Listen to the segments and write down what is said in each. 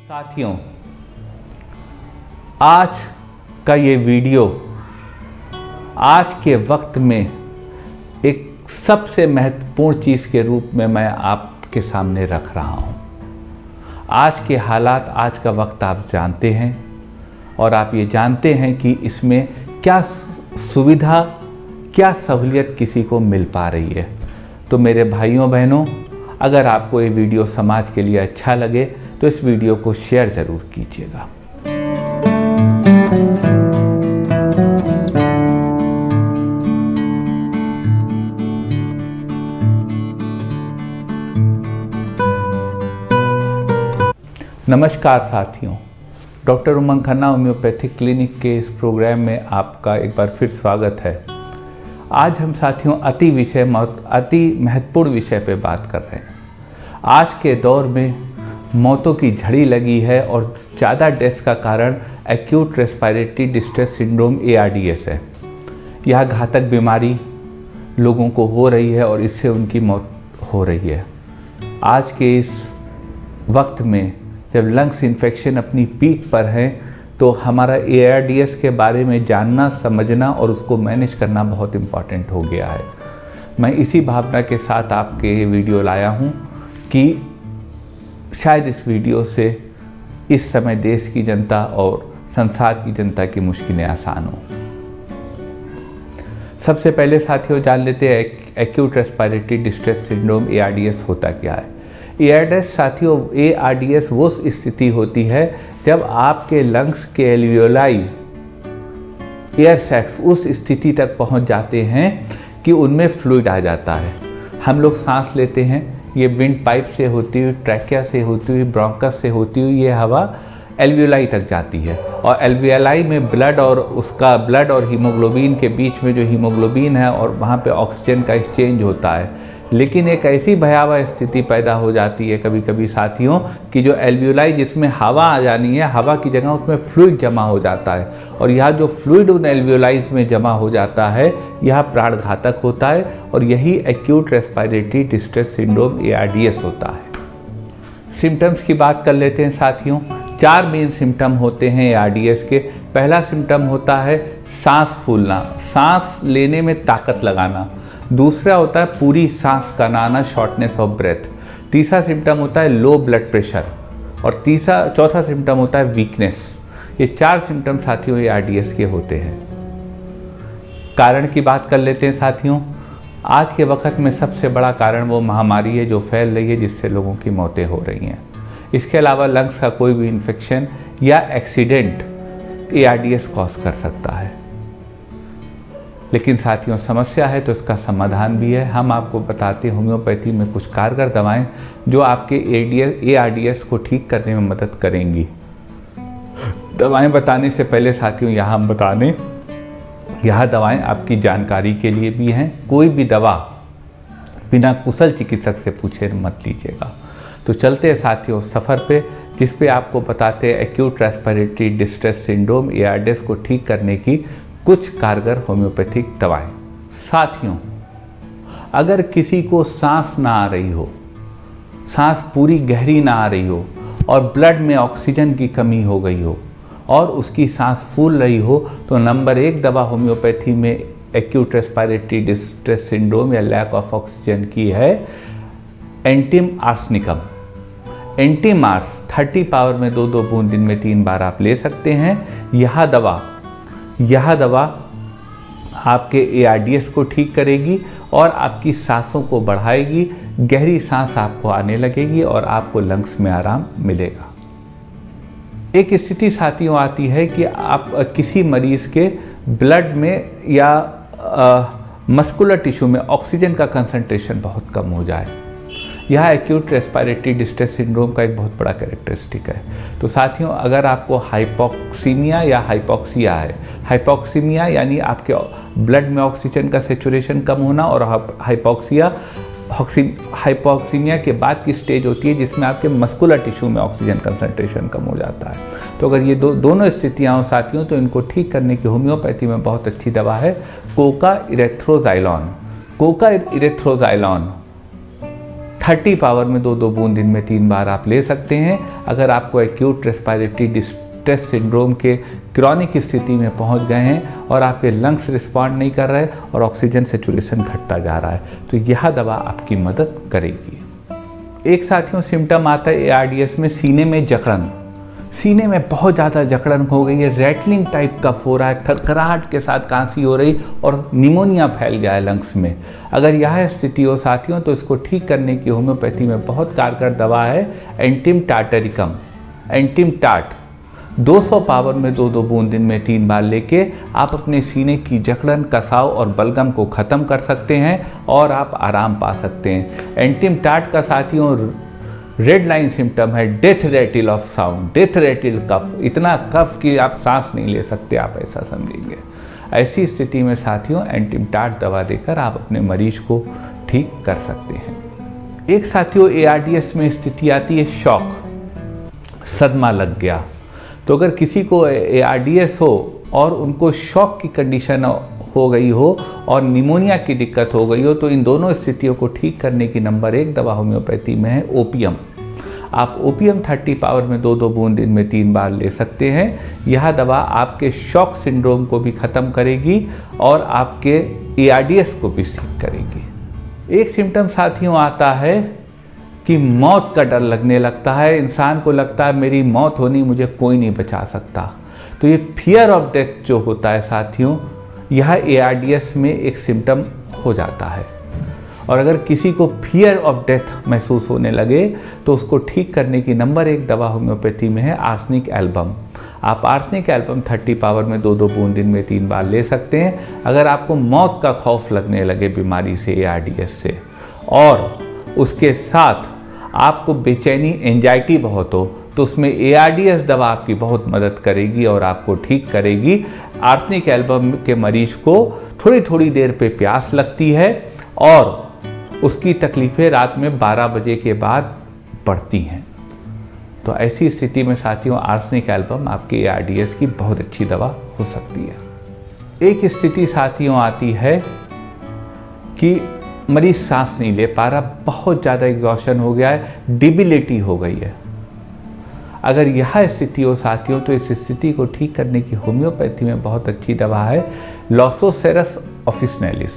साथियों, आज का ये वीडियो आज के वक्त में एक सबसे महत्वपूर्ण चीज़ के रूप में मैं आपके सामने रख रहा हूँ। आज के हालात, आज का वक्त आप जानते हैं और आप ये जानते हैं कि इसमें क्या सुविधा, क्या सहूलियत किसी को मिल पा रही है। तो मेरे भाइयों बहनों, अगर आपको ये वीडियो समाज के लिए अच्छा लगे तो इस वीडियो को शेयर ज़रूर कीजिएगा। नमस्कार साथियों, डॉक्टर उमंग खन्ना होम्योपैथिक क्लिनिक के इस प्रोग्राम में आपका एक बार फिर स्वागत है। आज हम साथियों अति महत्वपूर्ण विषय पे बात कर रहे हैं। आज के दौर में मौतों की झड़ी लगी है और ज़्यादा डेथ का कारण acute respiratory distress syndrome ARDS है। यह घातक बीमारी लोगों को हो रही है और इससे उनकी मौत हो रही है। आज के इस वक्त में जब लंग्स इन्फेक्शन अपनी पीक पर है तो हमारा ARDS के बारे में जानना, समझना और उसको मैनेज करना बहुत इम्पॉर्टेंट हो गया है। मैं इसी भावना के साथ आपके वीडियो लाया हूँ कि शायद इस वीडियो से इस समय देश की जनता और संसार की जनता की मुश्किलें आसान हो। सबसे पहले साथियों जान लेते हैं acute respiratory distress syndrome ARDS होता क्या है। ARDS साथियों, ARDS वो स्थिति होती है जब आपके लंग्स के एल्वियोलाई, एयर सैक्स उस स्थिति तक पहुंच जाते हैं कि उनमें फ्लूइड आ जाता है। हम लोग सांस लेते हैं, ये विंड पाइप से होती हुई, ट्रैकिया से होती हुई, ब्रोंकस से होती हुई ये हवा एल्वियोलाई तक जाती है और एल्वियोलाई में ब्लड और हीमोग्लोबिन के बीच में जो हीमोग्लोबिन है और वहाँ पे ऑक्सीजन का एक्सचेंज होता है। लेकिन एक ऐसी भयावह स्थिति पैदा हो जाती है कभी कभी साथियों कि जो एल्वियोलाई जिसमें हवा आ जानी है, हवा की जगह उसमें फ्लूइड जमा हो जाता है और यह जो फ्लूइड उन एल्वियोलाइज में जमा हो जाता है यह प्राणघातक होता है और यही acute respiratory distress syndrome ARDS होता है। सिम्टम्स की बात कर लेते हैं साथियों। 4 मेन सिम्टम होते हैं ARDS के। पहला सिम्टम होता है सांस फूलना, सांस लेने में ताकत लगाना। दूसरा होता है पूरी सांस का आना, शॉर्टनेस ऑफ ब्रेथ। तीसरा सिम्टम होता है लो ब्लड प्रेशर और चौथा सिम्टम होता है वीकनेस। ये 4 सिम्टम साथियों ARDS के होते हैं। कारण की बात कर लेते हैं साथियों। आज के वक्त में सबसे बड़ा कारण वो महामारी है जो फैल रही है, जिससे लोगों की मौतें हो रही हैं। इसके अलावा लंग्स का कोई भी इन्फेक्शन या एक्सीडेंट ARDS कॉज कर सकता है। लेकिन साथियों समस्या है तो इसका समाधान भी है। हम आपको बताते हैं होम्योपैथी में कुछ कारगर दवाएं जो आपके ARDS को ठीक करने में मदद करेंगी। दवाएं बताने से पहले साथियों यहाँ हम बता दें, यह दवाएं आपकी जानकारी के लिए भी हैं। कोई भी दवा बिना कुशल चिकित्सक से पूछे मत लीजिएगा। तो चलते हैं साथियों सफ़र पे, जिस पे आपको बताते हैं acute respiratory distress syndrome ARDS को ठीक करने की कुछ कारगर होम्योपैथिक दवाएं। साथियों, अगर किसी को सांस ना आ रही हो, सांस पूरी गहरी ना आ रही हो और ब्लड में ऑक्सीजन की कमी हो गई हो और उसकी सांस फूल रही हो तो नंबर 1 दवा होम्योपैथी में एक्यूट रेस्पिरेटरी डिस्ट्रेस सिंड्रोम या लैक ऑफ ऑक्सीजन की है Antim arsenicum. Antim hours 30 power में 2-2 बूंद दिन में 3 बार आप ले सकते हैं। यह दवा आपके ARDS को ठीक करेगी और आपकी सांसों को बढ़ाएगी, गहरी सांस आपको आने लगेगी और आपको लंग्स में आराम मिलेगा। एक स्थिति साथियों आती है कि आप किसी मरीज़ के ब्लड में या मस्कुलर टिश्यू में ऑक्सीजन का कंसंट्रेशन बहुत कम हो जाए। यह एक्यूट रेस्पिरेटरी डिस्ट्रेस सिंड्रोम का एक बहुत बड़ा कैरेक्टरिस्टिक है। तो साथियों, अगर आपको हाइपोक्सीमिया या हाइपोक्सिया है, हाइपोक्सीमिया यानी आपके ब्लड में ऑक्सीजन का सेचुरेशन कम होना और हाइपोक्सीमिया के बाद की स्टेज होती है जिसमें आपके मस्कुलर टिश्यू में ऑक्सीजन कंसंट्रेशन कम हो जाता है। तो अगर ये दोनों स्थितियाँ हो साथियों तो इनको ठीक करने की होम्योपैथी में बहुत अच्छी दवा है कोका इरेथ्रोजाइलॉन। कोका इरेथ्रोजाइलॉन 30 पावर में 2-2 बूंद दिन में 3 बार आप ले सकते हैं। अगर आपको एक्यूट रेस्पिरेटरी डिस्ट्रेस सिंड्रोम के क्रॉनिक स्थिति में पहुंच गए हैं और आपके लंग्स रिस्पॉन्ड नहीं कर रहे और ऑक्सीजन सेचुरेशन घटता जा रहा है, तो यह दवा आपकी मदद करेगी। एक साथियों सिम्टम आता है ARDS में सीने में जकड़न। सीने में बहुत ज़्यादा जकड़न हो गई है, रैटलिंग टाइप कफ हो रहा है, खरखराहट के साथ खांसी हो रही और निमोनिया फैल गया है लंग्स में। अगर यह स्थिति हो साथियों तो इसको ठीक करने की होम्योपैथी में बहुत कारगर दवा है एंटिम टार्टरिकम। एंटिम टार्ट 200 पावर में 2-2 बूंद दिन में 3 बार लेके आप अपने सीने की जकड़न, कसाव और बलगम को ख़त्म कर सकते हैं और आप आराम पा सकते हैं। एंटिम टार्ट का साथियों रेड लाइन सिम्टम है डेथ रैटिल ऑफ साउंड, डेथ रैटिल कफ, इतना कफ कि आप सांस नहीं ले सकते, आप ऐसा समझेंगे। ऐसी स्थिति में साथियों एंटिम टार्ट दवा देकर आप अपने मरीज को ठीक कर सकते हैं। एक साथियों ARDS में स्थिति आती है शॉक, सदमा लग गया। तो अगर किसी को ARDS हो और उनको शॉक की कंडीशन हो गई हो और निमोनिया की दिक्कत हो गई हो, तो इन दोनों स्थितियों को ठीक करने की नंबर 1 दवा होम्योपैथी में है ओपियम। आप ओपियम 30 पावर में 2-2 बूंद दिन में 3 बार ले सकते हैं। यह दवा आपके शॉक सिंड्रोम को भी ख़त्म करेगी और आपके ARDS को भी ठीक करेगी। एक सिम्टम साथियों आता है कि मौत का डर लगने लगता है, इंसान को लगता है मेरी मौत होनी, मुझे कोई नहीं बचा सकता। तो ये फियर ऑफ डेथ जो होता है साथियों, यह ARDS में एक सिम्टम हो जाता है। और अगर किसी को फियर ऑफ डेथ महसूस होने लगे तो उसको ठीक करने की नंबर 1 दवा होम्योपैथी में है आर्सेनिक एल्बम। आप आर्सेनिक एल्बम 30 पावर में 2-2 बूंद दिन में 3 बार ले सकते हैं। अगर आपको मौत का खौफ लगने लगे बीमारी से, ARDS से, और उसके साथ आपको बेचैनी, एंजाइटी बहुत हो, तो उसमें ARDS दवा आपकी बहुत मदद करेगी और आपको ठीक करेगी। आर्सेनिक एल्बम के मरीज को थोड़ी थोड़ी देर पे प्यास लगती है और उसकी तकलीफ़ें रात में 12 बजे के बाद बढ़ती हैं। तो ऐसी स्थिति में साथियों आर्सेनिक एल्बम आपके ARDS की बहुत अच्छी दवा हो सकती है। एक स्थिति साथियों आती है कि मरीज सांस नहीं ले पा रहा, बहुत ज़्यादा एग्जॉशन हो गया है, डिबिलिटी हो गई है। अगर यह स्थिति हो साथियों तो इस स्थिति को ठीक करने की होम्योपैथी में बहुत अच्छी दवा है लॉसोसेरस ऑफिसिनेलिस।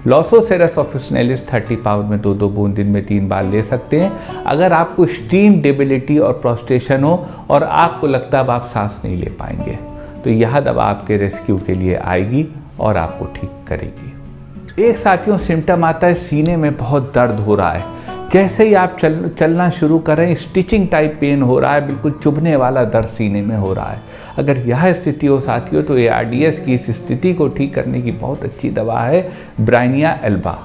लॉसोसेरस ऑफिसिनेलिस 30 पावर में 2-2 बूंद दिन में 3 बार ले सकते हैं। अगर आपको एक्सट्रीम डिबिलिटी और प्रोस्ट्रेशन हो और आपको लगता है आप सांस नहीं ले पाएंगे, तो यह दवा आपके रेस्क्यू के लिए आएगी और आपको ठीक करेगी। एक साथियों सिम्टम आता है सीने में बहुत दर्द हो रहा है, जैसे ही आप चलना शुरू कर रहे हैं स्टिचिंग टाइप पेन हो रहा है, बिल्कुल चुभने वाला दर्द सीने में हो रहा है। अगर यह स्थिति हो साथियों तो ARDS की इस स्थिति को ठीक करने की बहुत अच्छी दवा है Bryonia Elba.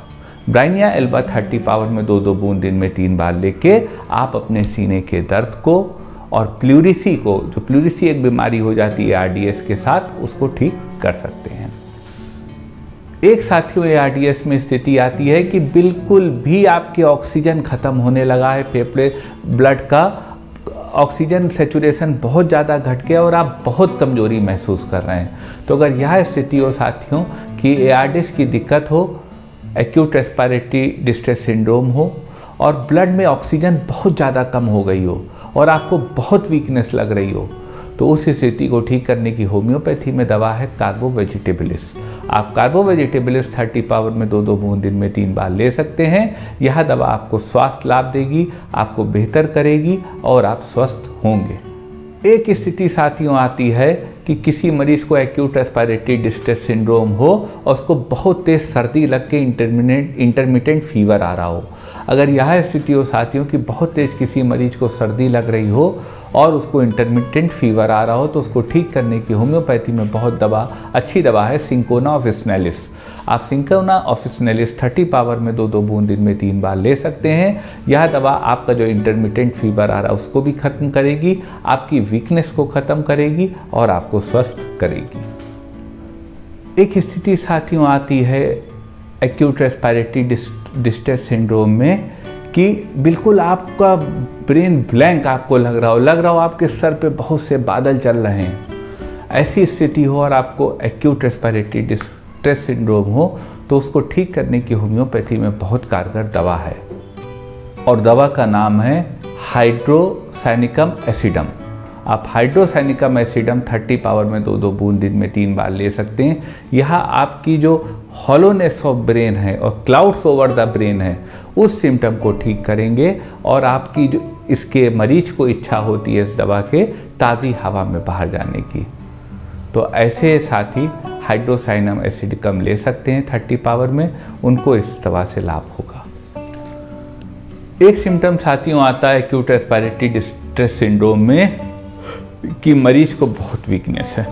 Bryonia Elba 30 power में 2-2 बूंद दिन में 3 बार लेके आप अपने सीने के दर्द को और प्लूरिसी को, जो प्लूरिसी एक बीमारी हो जाती है ARDS के साथ, उसको ठीक कर सकते हैं। एक साथियों ARDS में स्थिति आती है कि बिल्कुल भी आपके ऑक्सीजन ख़त्म होने लगा है, फेफड़े, ब्लड का ऑक्सीजन सेचुरेशन बहुत ज़्यादा घट गया और आप बहुत कमज़ोरी महसूस कर रहे हैं। तो अगर यह स्थिति हो साथियों कि ARDS की दिक्कत हो, एक्यूट रेस्पिरेटरी डिस्ट्रेस सिंड्रोम हो और ब्लड में ऑक्सीजन बहुत ज़्यादा कम हो गई हो और आपको बहुत वीकनेस लग रही हो, तो उस स्थिति को ठीक करने की होम्योपैथी में दवा है कार्बो वेजिटेबलिस। आप कार्बो वेजिटेबलिस 30 पावर में 2-2 बूंद दिन में 3 बार ले सकते हैं। यह दवा आपको स्वास्थ्य लाभ देगी, आपको बेहतर करेगी और आप स्वस्थ होंगे। एक स्थिति साथियों आती है कि किसी मरीज को एक्यूट रेस्पिरेटरी डिस्ट्रेस सिंड्रोम हो और उसको बहुत तेज़ सर्दी लग के इंटरमिटेंट फीवर आ रहा हो। अगर यह स्थिति हो साथियों कि बहुत तेज़ किसी मरीज को सर्दी लग रही हो और उसको इंटरमिटेंट फीवर आ रहा हो, तो उसको ठीक करने की होम्योपैथी में बहुत अच्छी दवा है सिंकोना ऑफिसिनेलिस। आप सिंकोना ऑफिसिनेलिस 30 पावर में 2-2 बूंद दिन में 3 बार ले सकते हैं। यह दवा आपका जो इंटरमिटेंट फीवर आ रहा है उसको भी खत्म करेगी, आपकी वीकनेस को ख़त्म करेगी और आपको स्वस्थ करेगी। एक स्थिति साथियों आती है एक्यूट रेस्पिरेटरी डिस्ट्रेस सिंड्रोम में कि बिल्कुल आपका ब्रेन ब्लैंक आपको लग रहा हो आपके सर पे बहुत से बादल चल रहे हैं। ऐसी स्थिति हो और आपको एक्यूट रेस्पिरेटरी डिस्ट्रेस सिंड्रोम हो, तो उसको ठीक करने की होम्योपैथी में बहुत कारगर दवा है और दवा का नाम है हाइड्रोसाइनिकम एसिडम। आप हाइड्रोसाइनिकम एसिडम 30 पावर में 2-2 बूंद दिन में 3 बार ले सकते हैं। यह आपकी जो हॉलोनेस ऑफ ब्रेन है और क्लाउड्स ओवर द ब्रेन है उस सिम्टम को ठीक करेंगे, और आपकी जो इसके मरीज को इच्छा होती है इस दवा के ताज़ी हवा में बाहर जाने की, तो ऐसे साथी हाइड्रोसाइनम एसिडिकम ले सकते हैं 30 पावर में, उनको इस दवा से लाभ होगा। एक सिम्टम साथियों आता है एक्यूट रेस्पिरेटरी डिस्ट्रेस सिंड्रोम में कि मरीज को बहुत वीकनेस है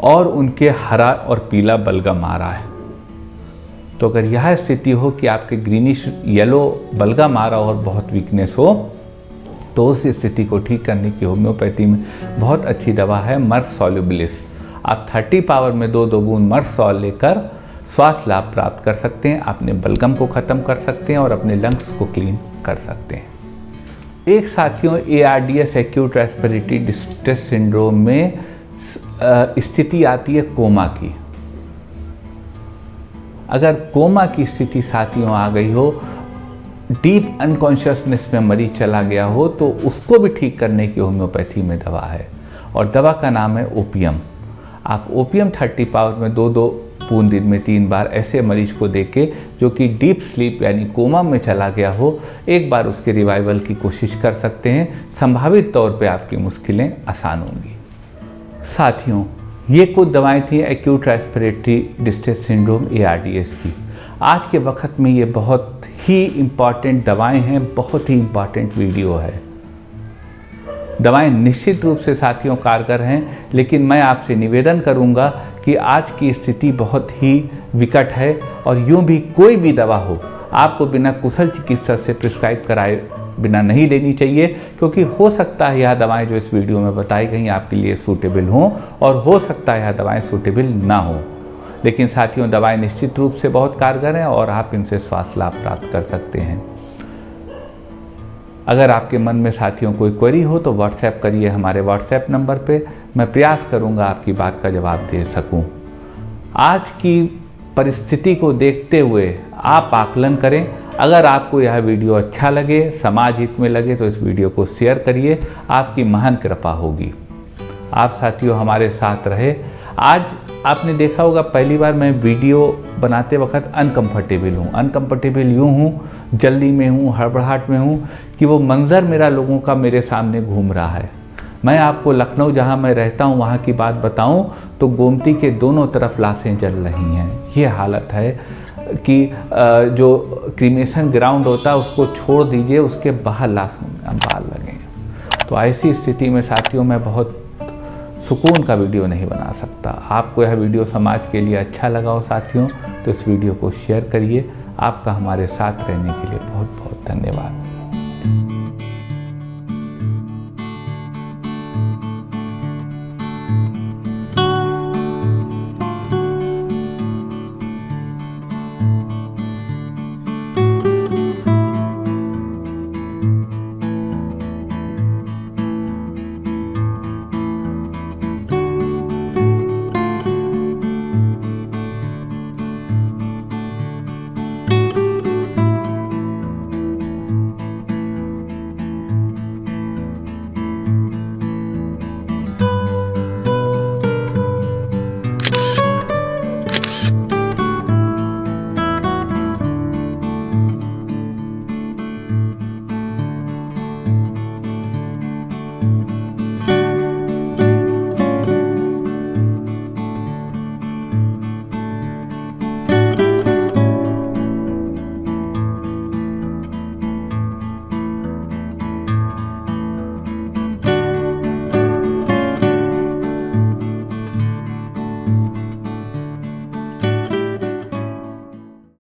और उनके हरा और पीला बलगम आ रहा है। तो अगर यह स्थिति हो कि आपके ग्रीनिश येलो बलगम आ रहा हो और बहुत वीकनेस हो, तो उस स्थिति को ठीक करने की होम्योपैथी में बहुत अच्छी दवा है मर्स सॉल्युबिलिस। आप 30 पावर में 2-2 बूंद मर्स सॉल लेकर स्वास्थ्य लाभ प्राप्त कर सकते हैं, अपने बलगम को ख़त्म कर सकते हैं और अपने लंग्स को क्लीन कर सकते हैं। एक साथियों ARDS acute respiratory distress syndrome में स्थिति आती है कोमा की। अगर कोमा की स्थिति साथियों आ गई हो, डीप अनकॉन्शियसनेस में मरीज चला गया हो, तो उसको भी ठीक करने की होम्योपैथी में दवा है, और दवा का नाम है ओपियम। आप ओपियम 30 पावर में 2-2 बूंद दिन में 3 बार ऐसे मरीज को देके जो कि डीप स्लीप यानी कोमा में चला गया हो, एक बार उसके रिवाइवल की कोशिश कर सकते हैं। संभावित तौर पे आपकी मुश्किलें आसान होंगी। साथियों, ये कुछ दवाएं थी acute respiratory distress syndrome ARDS की। आज के वक्त में ये बहुत ही इम्पॉर्टेंट दवाएं हैं, बहुत ही इम्पॉर्टेंट वीडियो है। दवाएं निश्चित रूप से साथियों कारगर हैं, लेकिन मैं आपसे निवेदन करूंगा कि आज की स्थिति बहुत ही विकट है, और यूं भी कोई भी दवा हो आपको बिना कुशल चिकित्सक से प्रिस्क्राइब कराए बिना नहीं लेनी चाहिए, क्योंकि हो सकता है यह दवाएं जो इस वीडियो में बताई गई आपके लिए सूटेबल हों, और हो सकता है यह दवाएं सूटेबल ना हो। लेकिन साथियों, दवाएं निश्चित रूप से बहुत कारगर हैं और आप इनसे स्वास्थ्य लाभ प्राप्त कर सकते हैं। अगर आपके मन में साथियों कोई क्वेरी हो तो व्हाट्सएप करिए हमारे व्हाट्सएप नंबर पे, मैं प्रयास करूंगा आपकी बात का जवाब दे सकूं। आज की परिस्थिति को देखते हुए आप आकलन करें। अगर आपको यह वीडियो अच्छा लगे, समाज हित में लगे, तो इस वीडियो को शेयर करिए, आपकी महान कृपा होगी। आप साथियों हमारे साथ रहे। आज आपने देखा होगा पहली बार मैं वीडियो बनाते वक्त अनकंफर्टेबल हूँ। अनकंफर्टेबल यूँ हूँ, जल्दी में हूँ, हड़बड़ाहट में हूँ कि वो मंज़र मेरा लोगों का मेरे सामने घूम रहा है। मैं आपको लखनऊ जहाँ मैं रहता हूँ वहाँ की बात बताऊँ तो गोमती के दोनों तरफ लाशें जल रही हैं। ये हालत है कि जो क्रीमेशन ग्राउंड होता है उसको छोड़ दीजिए, उसके बाहर लाशों में बाल लगे। तो ऐसी स्थिति में साथियों मैं बहुत सुकून का वीडियो नहीं बना सकता। आपको यह वीडियो समाज के लिए अच्छा लगा हो साथियों, तो इस वीडियो को शेयर करिए। आपका हमारे साथ रहने के लिए बहुत बहुत धन्यवाद।